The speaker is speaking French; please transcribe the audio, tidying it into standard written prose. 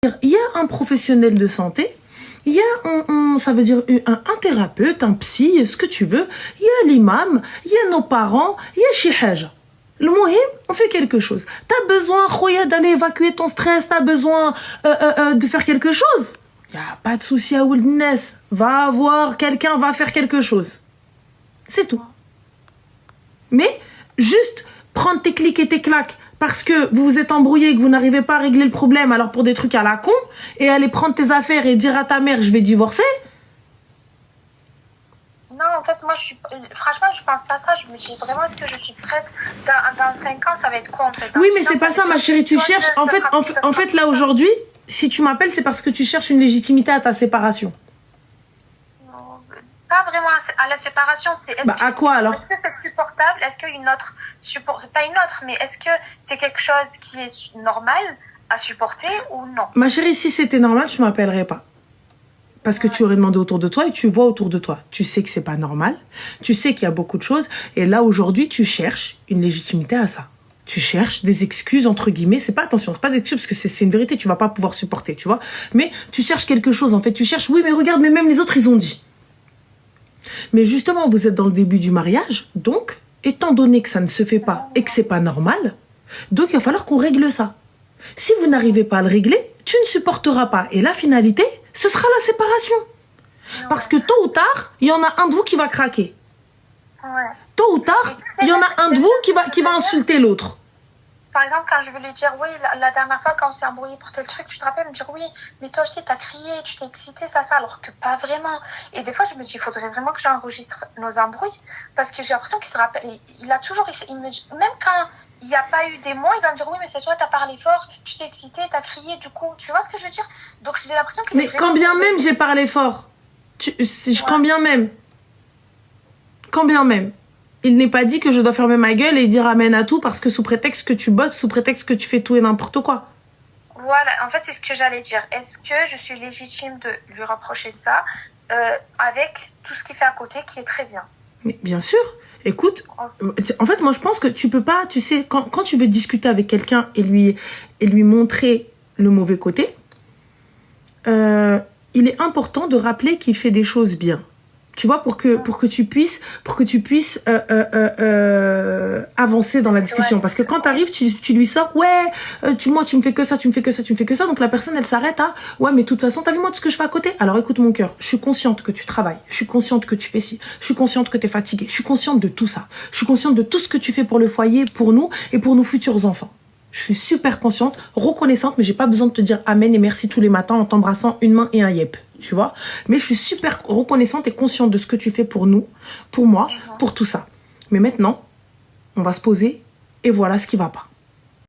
Il y a un professionnel de santé, il y a, ça veut dire un thérapeute, un psy, ce que tu veux, il y a l'imam, il y a nos parents, il y a chi haja. Le muhim, on fait quelque chose. T'as besoin, khoya, d'aller évacuer ton stress, t'as besoin de faire quelque chose. Il n'y a pas de souci à Wildness. Va avoir quelqu'un, va faire quelque chose. C'est tout. Mais juste prendre tes clics et tes claques parce que vous vous êtes embrouillé et que vous n'arrivez pas à régler le problème, alors pour des trucs à la con, et aller prendre tes affaires et dire à ta mère je vais divorcer. Non, en fait, moi, franchement, je pense pas ça. Je me dis vraiment, est-ce que je suis prête dans 5 ans, ça va être quoi, en fait? Oui, mais c'est pas ça, ma chérie. Tu cherches. En fait, là, aujourd'hui, si tu m'appelles, c'est parce que tu cherches une légitimité à ta séparation. Non, pas vraiment à la séparation. C'est à quoi alors? Est-ce que c'est supportable? Est-ce qu'une autre pas une autre, mais est-ce que c'est quelque chose qui est normal à supporter ou non? Ma chérie, si c'était normal, je m'appellerais pas. Parce que tu aurais demandé autour de toi et tu vois autour de toi. Tu sais que c'est pas normal. Tu sais qu'il y a beaucoup de choses. Et là, aujourd'hui, tu cherches une légitimité à ça. Tu cherches des excuses, entre guillemets. C'est pas, attention, c'est pas des excuses parce que c'est une vérité. Tu vas pas pouvoir supporter, tu vois. Mais tu cherches quelque chose, en fait. Tu cherches, oui, mais regarde, mais même les autres, ils ont dit. Mais justement, vous êtes dans le début du mariage. Donc, étant donné que ça ne se fait pas et que c'est pas normal, donc il va falloir qu'on règle ça. Si vous n'arrivez pas à le régler, tu ne supporteras pas. Et la finalité, ce sera la séparation. Parce que tôt ou tard, il y en a un de vous qui va craquer. Ouais. Tôt ou tard, il y en a un de vous qui va insulter l'autre. Par exemple, quand je veux lui dire, oui, la dernière fois, quand on s'est embrouillé pour tel truc, tu te rappelles, me dire, oui, mais toi aussi, t'as crié, tu t'es excité, ça, alors que pas vraiment. Et des fois, je me dis, il faudrait vraiment que j'enregistre nos embrouilles, parce que j'ai l'impression qu'il se rappelle, il a toujours, même quand il n'y a pas eu des mots, il va me dire, oui, mais c'est toi, t'as parlé fort, tu t'es excité, t'as crié, du coup, tu vois ce que je veux dire? Donc, j'ai l'impression qu'il Mais quand bien même j'ai parlé fort, quand bien même, il n'est pas dit que je dois fermer ma gueule et dire amen à tout parce que sous prétexte que tu bosses, sous prétexte que tu fais tout et n'importe quoi. Voilà, en fait, c'est ce que j'allais dire. Est-ce que je suis légitime de lui reprocher ça avec tout ce qu'il fait à côté qui est très bien? Mais bien sûr, écoute, en fait, moi je pense que tu peux pas, tu sais, quand tu veux discuter avec quelqu'un et lui montrer le mauvais côté, il est important de rappeler qu'il fait des choses bien. Tu vois, pour que tu puisses avancer dans la discussion. Ouais. Parce que quand tu arrives, tu lui sors, ouais, moi, tu me fais que ça, tu me fais que ça, tu me fais que ça. Donc la personne, elle s'arrête à, ouais, mais de toute façon, t'as vu moi tout ce que je fais à côté? Alors écoute mon cœur, je suis consciente que tu travailles, je suis consciente que tu fais ci, je suis consciente que t'es fatiguée, je suis consciente de tout ça. Je suis consciente de tout ce que tu fais pour le foyer, pour nous et pour nos futurs enfants. Je suis super consciente, reconnaissante, mais j'ai pas besoin de te dire amen et merci tous les matins en t'embrassant une main et un yep, tu vois. Mais je suis super reconnaissante et consciente de ce que tu fais pour nous, pour moi, pour tout ça. Mais maintenant, on va se poser et voilà ce qui va pas.